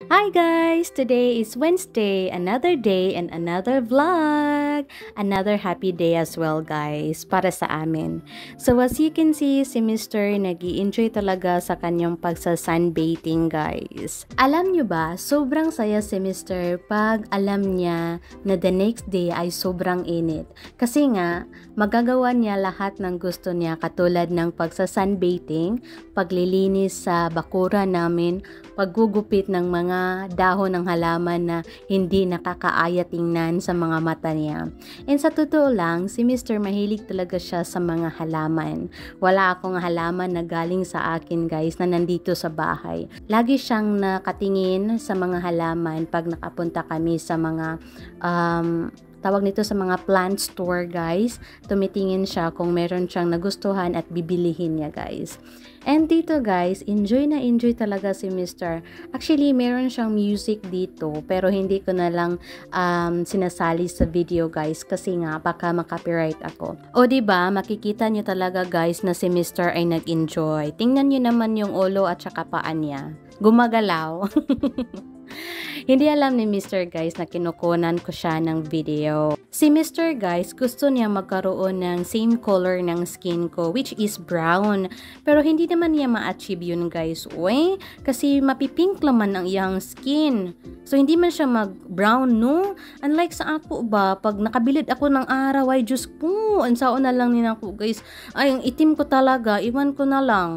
Hi guys! Today is Wednesday, another day and another vlog. Another happy day as well guys, para sa amin. So as you can see, si Mr. nag-i-enjoy talaga sa kanyang pagsa-sunbathing guys. Alam nyo ba, sobrang saya si Mr. pag alam niya na the next day ay sobrang init. Kasi nga, magagawa niya lahat ng gusto niya katulad ng pagsa-sunbathing, paglilinis sa bakuran namin, paggugupit ng mga dahon ng halaman na hindi nakakaaya tingnan sa mga mata niya. And sa totoo lang, si Mr. mahilig talaga siya sa mga halaman. Wala akong halaman na galing sa akin guys na nandito sa bahay. Lagi siyang nakatingin sa mga halaman pag nakapunta kami sa mga tawag nito sa mga plant store guys. Tumitingin siya kung meron siyang nagustuhan at bibilihin niya guys. And dito guys, enjoy na enjoy talaga si Mr. Actually, meron siyang music dito pero hindi ko na lang sinasali sa video guys kasi nga baka makopyright ako. O diba, makikita niyo talaga guys na si Mr. ay nag-enjoy. Tingnan niyo naman yung ulo at saka paa niya. Gumagalaw. Hindi alam ni Mr. guys na kinukunan ko siya ng video. Si Mr. guys, gusto niya magkaroon ng same color ng skin ko, which is brown. Pero hindi naman niya ma-achieve yun guys. Uy, kasi mapipink naman ang iyang skin. So hindi man siya mag-brown, no? Unlike sa ako ba, pag nakabilid ako ng araw, ay Diyos po, ansaon na lang nila ako guys. Ay, ang itim ko talaga, iwan ko na lang.